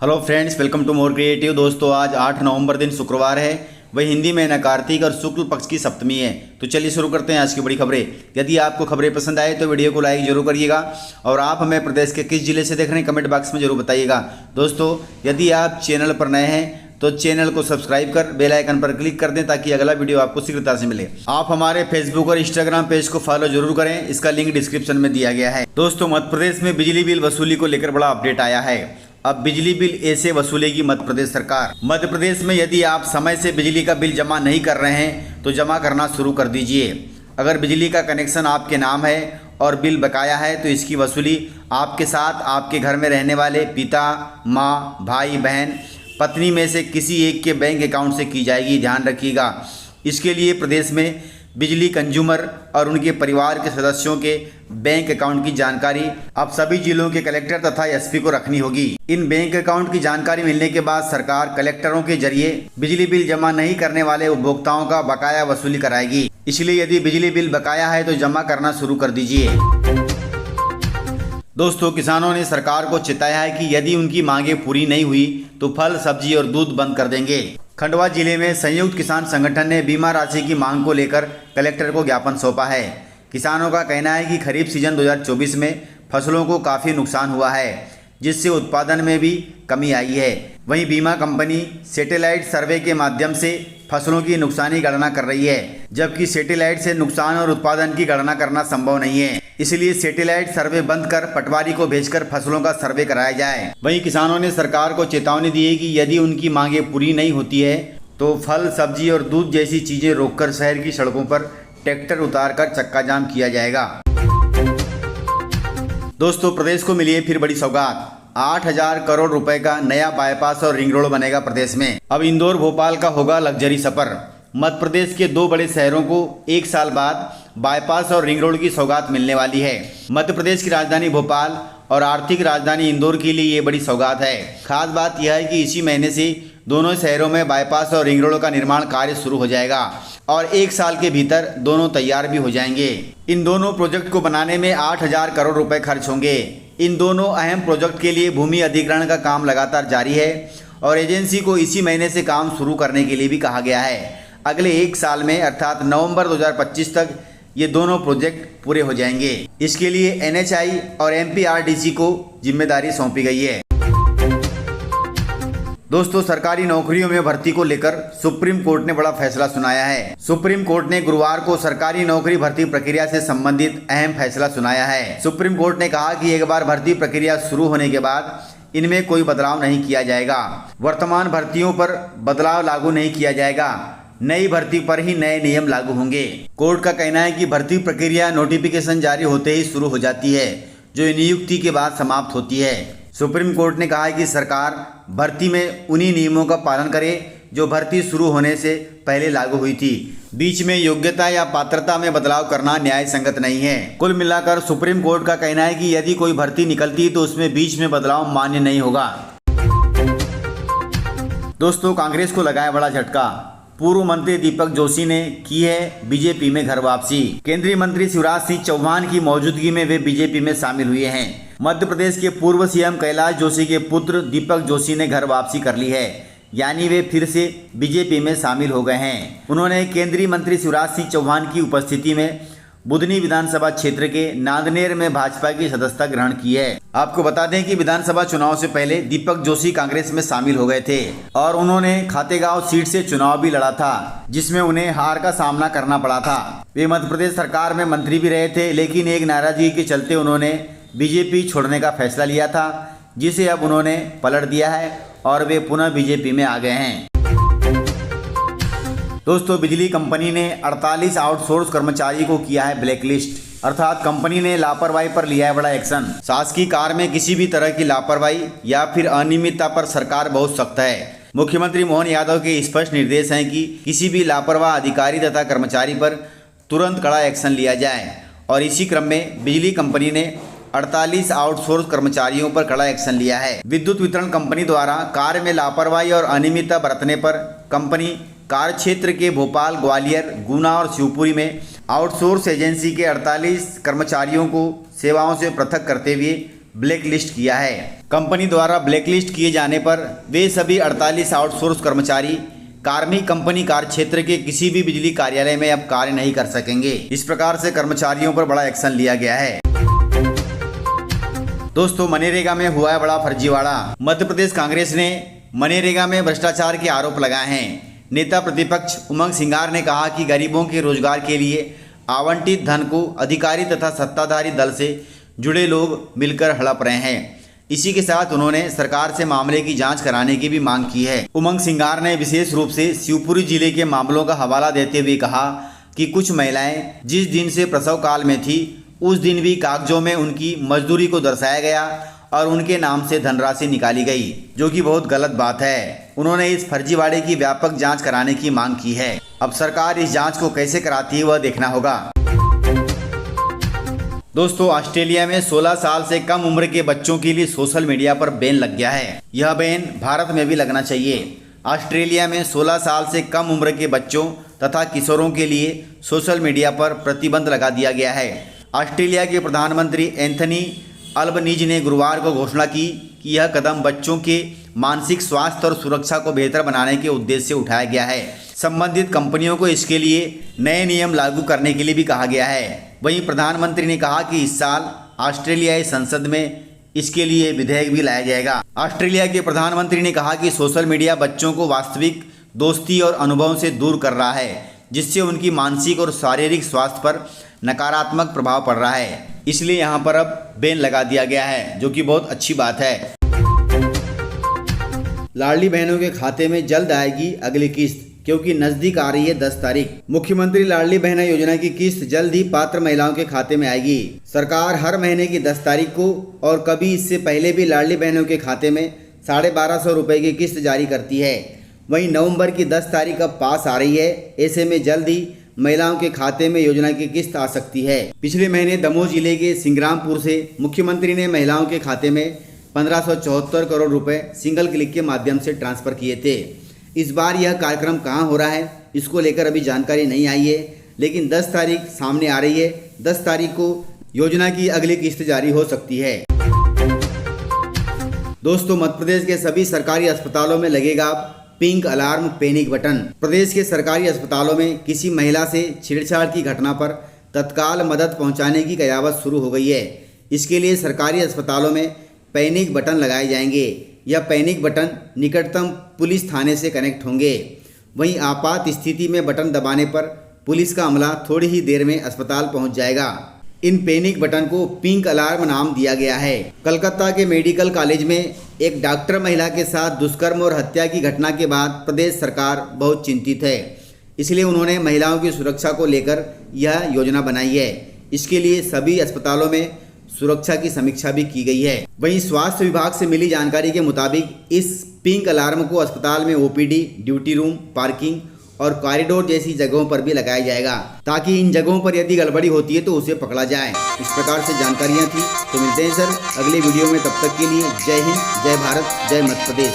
Hello friends, welcome to more creative. दोस्तों, आज 8 नवंबर दिन शुक्रवार है, वही हिंदी महीना कार्तिक और शुक्ल पक्ष की सप्तमी है। तो चलिए शुरू करते हैं आज की बड़ी खबरें। यदि आपको खबरें पसंद आए तो वीडियो को लाइक जरूर करिएगा और आप हमें प्रदेश के किस जिले से देख रहे हैं कमेंट बॉक्स में जरूर बताइएगा। दोस्तों, यदि आप चैनल पर नए हैं तो चैनल को सब्सक्राइब कर बेल आइकन पर क्लिक कर दें ताकि अगला वीडियो आपको शीघ्रता से मिले। आप हमारे फेसबुक और इंस्टाग्राम पेज को फॉलो जरूर करें, इसका लिंक डिस्क्रिप्शन में दिया गया है। दोस्तों, मध्य प्रदेश में बिजली बिल वसूली को लेकर बड़ा अपडेट आया है। अब बिजली बिल ऐसे वसूलेगी मध्य प्रदेश सरकार। मध्य प्रदेश में यदि आप समय से बिजली का बिल जमा नहीं कर रहे हैं तो जमा करना शुरू कर दीजिए। अगर बिजली का कनेक्शन आपके नाम है और बिल बकाया है तो इसकी वसूली आपके साथ आपके घर में रहने वाले पिता, माँ, भाई, बहन, पत्नी में से किसी एक के बैंक अकाउंट से की जाएगी। ध्यान रखिएगा, इसके लिए प्रदेश में बिजली कंज्यूमर और उनके परिवार के सदस्यों के बैंक अकाउंट की जानकारी अब सभी जिलों के कलेक्टर तथा एसपी को रखनी होगी। इन बैंक अकाउंट की जानकारी मिलने के बाद सरकार कलेक्टरों के जरिए बिजली बिल जमा नहीं करने वाले उपभोक्ताओं का बकाया वसूली कराएगी। इसलिए यदि बिजली बिल बकाया है तो जमा करना शुरू कर दीजिए। दोस्तों, किसानों ने सरकार को चिताया है कि यदि उनकी मांगें पूरी नहीं हुई तो फल, सब्जी और दूध बंद कर देंगे। खंडवा जिले में संयुक्त किसान संगठन ने बीमा राशि की मांग को लेकर कलेक्टर को ज्ञापन सौंपा है। किसानों का कहना है कि खरीफ सीजन 2024 में फसलों को काफ़ी नुकसान हुआ है, जिससे उत्पादन में भी कमी आई है। वहीं बीमा कंपनी सैटेलाइट सर्वे के माध्यम से फसलों की नुकसानी गणना कर रही है, जबकि सैटेलाइट से नुकसान और उत्पादन की गणना करना संभव नहीं है। इसलिए सैटेलाइट सर्वे बंद कर पटवारी को भेजकर फसलों का सर्वे कराया जाए। वहीं किसानों ने सरकार को चेतावनी दी है कि यदि उनकी मांगें पूरी नहीं होती है तो फल, सब्जी और दूध जैसी चीजें रोककर शहर की सड़कों पर ट्रैक्टर उतारकर चक्का जाम किया जाएगा। दोस्तों, प्रदेश को मिली है फिर बड़ी सौगात। 8,000 करोड़ रुपए का नया बाईपास और रिंग रोड बनेगा प्रदेश में। अब इंदौर भोपाल का होगा लग्जरी सफर। मध्य प्रदेश के दो बड़े शहरों को एक साल बाद बाईपास और रिंग रोड की सौगात मिलने वाली है। मध्य प्रदेश की राजधानी भोपाल और आर्थिक राजधानी इंदौर के लिए ये बड़ी सौगात है। खास बात यह है कि इसी महीने से दोनों शहरों में बाईपास और रिंग रोड का निर्माण कार्य शुरू हो जाएगा और एक साल के भीतर दोनों तैयार भी हो जाएंगे। इन दोनों प्रोजेक्ट को बनाने में 8,000 करोड़ रुपए खर्च होंगे। इन दोनों अहम प्रोजेक्ट के लिए भूमि अधिग्रहण का काम लगातार जारी है और एजेंसी को इसी महीने से काम शुरू करने के लिए भी कहा गया है। अगले एक साल में अर्थात नवंबर 2025 तक ये दोनों प्रोजेक्ट पूरे हो जाएंगे। इसके लिए NHAI और MPRDC को जिम्मेदारी सौंपी गई है। दोस्तों, सरकारी नौकरियों में भर्ती को लेकर सुप्रीम कोर्ट ने बड़ा फैसला सुनाया है। सुप्रीम कोर्ट ने गुरुवार को सरकारी नौकरी भर्ती प्रक्रिया से संबंधित अहम फैसला सुनाया है। सुप्रीम कोर्ट ने कहा कि एक बार भर्ती प्रक्रिया शुरू होने के बाद इनमें कोई बदलाव नहीं किया जाएगा। वर्तमान भर्तियों पर बदलाव लागू नहीं किया जाएगा। नई भर्ती पर ही नए नियम लागू होंगे। कोर्ट का कहना है कि भर्ती प्रक्रिया नोटिफिकेशन जारी होते ही शुरू हो जाती है, जो नियुक्ति के बाद समाप्त होती है। सुप्रीम कोर्ट ने कहा है कि सरकार भर्ती में उन्हीं नियमों का पालन करे जो भर्ती शुरू होने से पहले लागू हुई थी। बीच में योग्यता या पात्रता में बदलाव करना न्याय संगत नहीं है। कुल मिलाकर सुप्रीम कोर्ट का कहना है कि यदि कोई भर्ती निकलती तो उसमें बीच में बदलाव मान्य नहीं होगा। दोस्तों, कांग्रेस को लगाया बड़ा झटका। पूर्व मंत्री दीपक जोशी ने की है बीजेपी में घर वापसी। केंद्रीय मंत्री शिवराज सिंह चौहान की मौजूदगी में वे बीजेपी में शामिल हुए हैं। मध्य प्रदेश के पूर्व सीएम कैलाश जोशी के पुत्र दीपक जोशी ने घर वापसी कर ली है, यानी वे फिर से बीजेपी में शामिल हो गए हैं। उन्होंने केंद्रीय मंत्री शिवराज सिंह चौहान की उपस्थिति में बुधनी विधानसभा क्षेत्र के नांदनेर में भाजपा की सदस्यता ग्रहण की है। आपको बता दें कि विधानसभा चुनाव से पहले दीपक जोशी कांग्रेस में शामिल हो गए थे और उन्होंने खातेगांव सीट से चुनाव भी लड़ा था, जिसमें उन्हें हार का सामना करना पड़ा था। वे मध्य प्रदेश सरकार में मंत्री भी रहे थे, लेकिन एक नाराजगी के चलते उन्होंने बीजेपी छोड़ने का फैसला लिया था, जिसे अब उन्होंने पलट दिया है और वे पुनः बीजेपी में आ गए हैं। दोस्तों, बिजली कंपनी ने 48 आउटसोर्स कर्मचारी को किया है ब्लैकलिस्ट, अर्थात कंपनी ने लापरवाही पर लिया है बड़ा एक्शन। शासकीय कार्य में किसी भी तरह की लापरवाही या फिर अनियमितता पर सरकार बहुत सख्त है। मुख्यमंत्री मोहन यादव के स्पष्ट निर्देश हैं कि किसी भी लापरवाह अधिकारी तथा कर्मचारी पर तुरंत कड़ा एक्शन लिया जाए और इसी क्रम में बिजली कंपनी ने 48 आउटसोर्स कर्मचारियों पर कड़ा एक्शन लिया है। विद्युत वितरण कंपनी द्वारा कार्य में लापरवाही और अनियमितता बरतने पर कंपनी कार्य क्षेत्र के भोपाल, ग्वालियर, गुना और शिवपुरी में आउटसोर्स एजेंसी के 48 कर्मचारियों को सेवाओं से पृथक करते हुए ब्लैक लिस्ट किया है। कंपनी द्वारा ब्लैक लिस्ट किए जाने पर वे सभी 48 आउटसोर्स कर्मचारी कार्मिक कंपनी कार्य क्षेत्र के किसी भी बिजली कार्यालय में अब कार्य नहीं कर सकेंगे। इस प्रकार से कर्मचारियों पर बड़ा एक्शन लिया गया है। दोस्तों, मनरेगा में हुआ है बड़ा फर्जीवाड़ा। मध्य प्रदेश कांग्रेस ने मनरेगा में भ्रष्टाचार के आरोप लगाए हैं। नेता प्रतिपक्ष उमंग सिंगार ने कहा कि गरीबों के रोजगार के लिए आवंटित धन को अधिकारी तथा सत्ताधारी दल से जुड़े लोग मिलकर हड़प रहे हैं। इसी के साथ उन्होंने सरकार से मामले की जांच कराने की भी मांग की है। उमंग सिंगार ने विशेष रूप से शिवपुरी जिले के मामलों का हवाला देते हुए कहा कि कुछ महिलाएं जिस दिन से प्रसव काल में थी उस दिन भी कागजों में उनकी मजदूरी को दर्शाया गया और उनके नाम से धनराशि निकाली गई, जो कि बहुत गलत बात है। उन्होंने इस फर्जीवाड़े की व्यापक जांच कराने की मांग की है। अब सरकार इस जांच को कैसे कराती है वह देखना होगा। दोस्तों, ऑस्ट्रेलिया में 16 साल से कम उम्र के बच्चों के लिए सोशल मीडिया पर बैन लग गया है। यह बैन भारत में भी लगना चाहिए। ऑस्ट्रेलिया में 16 साल से कम उम्र के बच्चों तथा किशोरों के लिए सोशल मीडिया पर प्रतिबंध लगा दिया गया है। ऑस्ट्रेलिया के प्रधानमंत्री एंथनी अल्बनीज ने गुरुवार को घोषणा की कि यह कदम बच्चों के मानसिक स्वास्थ्य और सुरक्षा को बेहतर बनाने के उद्देश्य से उठाया गया है। संबंधित कंपनियों को इसके लिए नए नियम लागू करने के लिए भी कहा गया है। वहीं प्रधानमंत्री ने कहा कि इस साल ऑस्ट्रेलियाई संसद में इसके लिए विधेयक भी लाया जाएगा। ऑस्ट्रेलिया के प्रधानमंत्री ने कहा कि सोशल मीडिया बच्चों को वास्तविक दोस्ती और अनुभवों से दूर कर रहा है, जिससे उनकी मानसिक और शारीरिक स्वास्थ्य पर नकारात्मक प्रभाव पड़ रहा है। इसलिए यहाँ पर अब बैन लगा दिया गया है, जो कि बहुत अच्छी बात है। लाडली बहनों के खाते में जल्द आएगी अगली किस्त, क्योंकि नजदीक आ रही है 10 तारीख। मुख्यमंत्री लाडली बहना योजना की किस्त जल्द ही पात्र महिलाओं के खाते में आएगी। सरकार हर महीने की 10 तारीख को और कभी इससे पहले भी लाडली बहनों के खाते में 1250 रुपए की किस्त जारी करती है। वहीं नवंबर की 10 तारीख अब पास आ रही है। ऐसे में जल्द ही महिलाओं के खाते में योजना की किस्त आ सकती है। पिछले महीने दमोह जिले के सिंग्रामपुर से मुख्यमंत्री ने महिलाओं के खाते में 1574 करोड़ रुपए सिंगल क्लिक के माध्यम से ट्रांसफर किए थे। इस बार यह कार्यक्रम कहां हो रहा है इसको लेकर अभी जानकारी नहीं आई है, लेकिन 10 तारीख सामने आ रही है। 10 तारीख को योजना की अगली किस्त जारी हो सकती है। दोस्तों, मध्य प्रदेश के सभी सरकारी अस्पतालों में लगेगा अब पिंक अलार्म पैनिक बटन। प्रदेश के सरकारी अस्पतालों में किसी महिला से छेड़छाड़ की घटना पर तत्काल मदद पहुंचाने की कयावत शुरू हो गई है। इसके लिए सरकारी अस्पतालों में पैनिक बटन लगाए जाएंगे। यह पैनिक बटन निकटतम पुलिस थाने से कनेक्ट होंगे। वहीं आपात स्थिति में बटन दबाने पर पुलिस का अमला थोड़ी ही देर में अस्पताल पहुंच जाएगा। इन पैनिक बटन को पिंक अलार्म नाम दिया गया है। कलकत्ता के मेडिकल कॉलेज में एक डॉक्टर महिला के साथ दुष्कर्म और हत्या की घटना के बाद प्रदेश सरकार बहुत चिंतित है। इसलिए उन्होंने महिलाओं की सुरक्षा को लेकर यह योजना बनाई है। इसके लिए सभी अस्पतालों में सुरक्षा की समीक्षा भी की गई है। वहीं स्वास्थ्य विभाग से मिली जानकारी के मुताबिक इस पिंक अलार्म को अस्पताल में ओपीडी, ड्यूटी रूम, पार्किंग और कॉरिडोर जैसी जगहों पर भी लगाया जाएगा, ताकि इन जगहों पर यदि गड़बड़ी होती है तो उसे पकड़ा जाए। इस प्रकार से जानकारियां थी। तो मिलते हैं सर अगले वीडियो में, तब तक के लिए जय हिंद, जय भारत, जय मध्य प्रदेश।